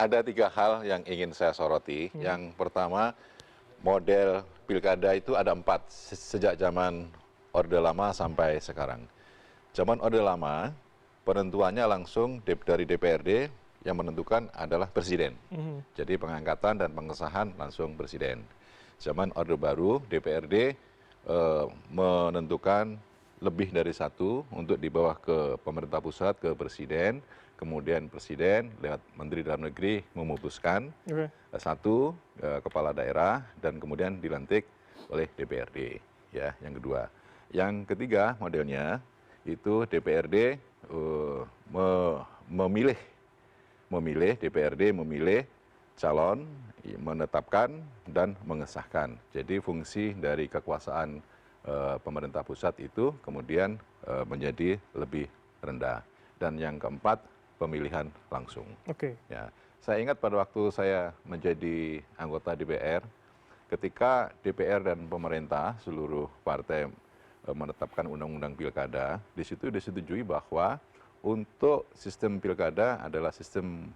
ada tiga hal yang ingin saya soroti. Yang pertama, model pilkada itu ada empat sejak zaman Orde Lama sampai sekarang. Zaman Orde Lama, penentuannya langsung dari DPRD, yang menentukan adalah presiden. Jadi pengangkatan dan pengesahan langsung presiden. Zaman Orde Baru, DPRD menentukan lebih dari satu untuk di bawah ke pemerintah pusat, ke presiden. Kemudian presiden lewat Menteri Dalam Negeri memutuskan satu kepala daerah dan kemudian dilantik oleh DPRD. Ya, yang kedua. Yang ketiga modelnya itu DPRD memilih DPRD memilih calon, menetapkan dan mengesahkan. Jadi fungsi dari kekuasaan pemerintah pusat itu kemudian menjadi lebih rendah. Dan yang keempat, pemilihan langsung. Ya, saya ingat pada waktu saya menjadi anggota DPR, ketika DPR dan pemerintah seluruh partai menetapkan undang-undang pilkada, di situ disetujui bahwa untuk sistem pilkada adalah sistem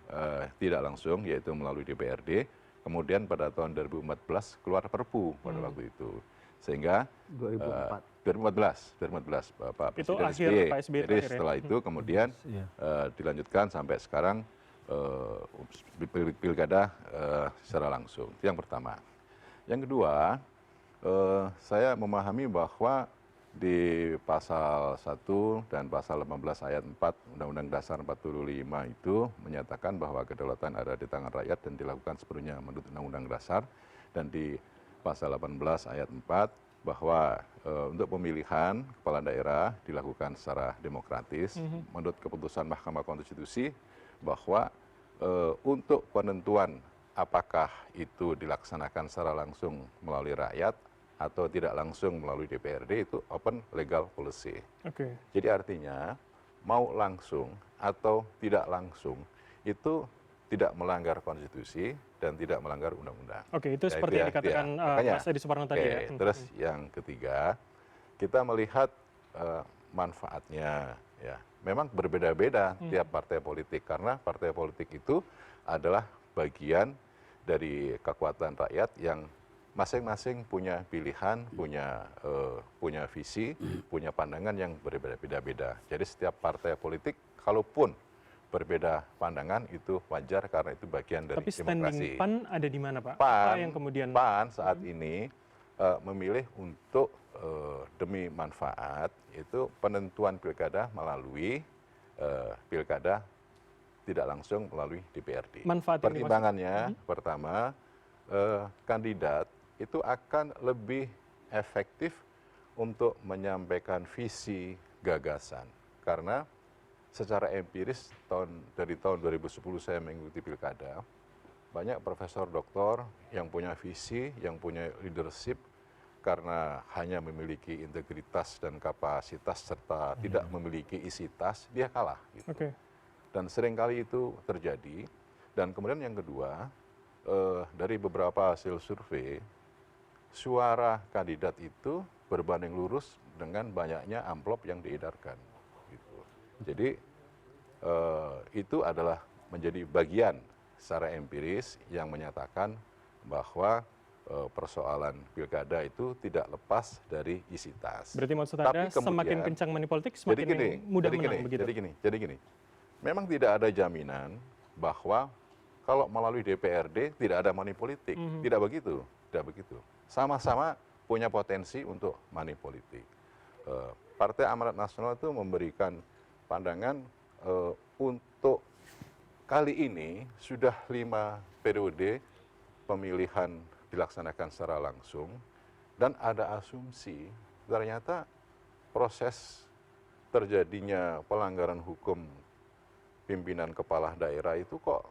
tidak langsung, yaitu melalui DPRD. Kemudian pada tahun 2014 keluar Perpu pada waktu itu. Sehingga 2014 Pak Itu Presiden akhir SBY. Pak SBY Jadi terakhir, setelah itu kemudian dilanjutkan sampai sekarang pilkada secara langsung. Itu yang pertama. Yang kedua, saya memahami bahwa di pasal 1 dan pasal 18 ayat 4 Undang-Undang Dasar 45 itu menyatakan bahwa kedaulatan ada di tangan rakyat dan dilakukan sepenuhnya menurut Undang-Undang Dasar. Dan di pasal 18 ayat 4 bahwa untuk pemilihan kepala daerah dilakukan secara demokratis menurut keputusan Mahkamah Konstitusi bahwa untuk penentuan apakah itu dilaksanakan secara langsung melalui rakyat atau tidak langsung melalui DPRD itu open legal policy. Jadi artinya mau langsung atau tidak langsung itu tidak melanggar konstitusi dan tidak melanggar undang-undang. Itu Ya, seperti yang dikatakan Mas Edi Suparno tadi ya. Terus yang ketiga, kita melihat manfaatnya. Ya, memang berbeda-beda tiap partai politik karena partai politik itu adalah bagian dari kekuatan rakyat yang masing-masing punya pilihan, punya visi, punya pandangan yang berbeda-beda. Jadi setiap partai politik, kalaupun berbeda pandangan itu wajar karena itu bagian dari demokrasi. Tapi standing PAN ada di mana, Pak? PAN saat ini memilih untuk demi manfaat itu penentuan pilkada melalui pilkada tidak langsung melalui DPRD. Pertimbangannya pertama, kandidat itu akan lebih efektif untuk menyampaikan visi gagasan. Karena secara empiris dari tahun 2010 saya mengikuti pilkada, banyak profesor doktor yang punya visi, yang punya leadership, karena hanya memiliki integritas dan kapasitas serta tidak memiliki isi tas, dia kalah. Gitu. Dan seringkali itu terjadi. Dan kemudian yang kedua, dari beberapa hasil survei, suara kandidat itu berbanding lurus dengan banyaknya amplop yang diedarkan. Gitu. Jadi itu adalah menjadi bagian secara empiris yang menyatakan bahwa persoalan pilkada itu tidak lepas dari isi tas. Berarti maksud Anda semakin kencang money politik semakin mudah menang begitu? Jadi gini, memang tidak ada jaminan bahwa kalau melalui DPRD tidak ada money politik. Tidak begitu. Sama-sama punya potensi untuk money politik. Partai Amanat Nasional itu memberikan pandangan untuk kali ini sudah 5 periode pemilihan dilaksanakan secara langsung dan ada asumsi ternyata proses terjadinya pelanggaran hukum pimpinan kepala daerah itu kok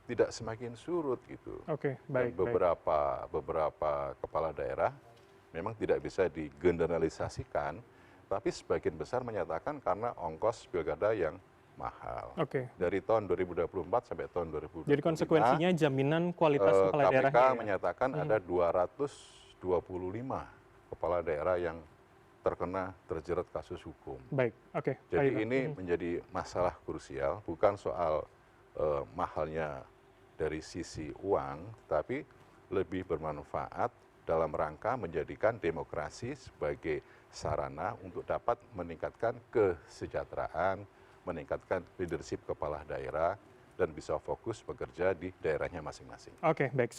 tidak semakin surut gitu. Dan beberapa kepala daerah memang tidak bisa digeneralisasikan, tapi sebagian besar menyatakan karena ongkos pilkada yang mahal. Dari tahun 2024 sampai tahun 2025. Jadi konsekuensinya jaminan kualitas kepala daerah. KPK menyatakan ada 225 kepala daerah yang terjerat kasus hukum. Jadi ini menjadi masalah krusial, bukan soal mahalnya dari sisi uang, tapi lebih bermanfaat dalam rangka menjadikan demokrasi sebagai sarana untuk dapat meningkatkan kesejahteraan, meningkatkan leadership kepala daerah, dan bisa fokus bekerja di daerahnya masing-masing. Oke, baik.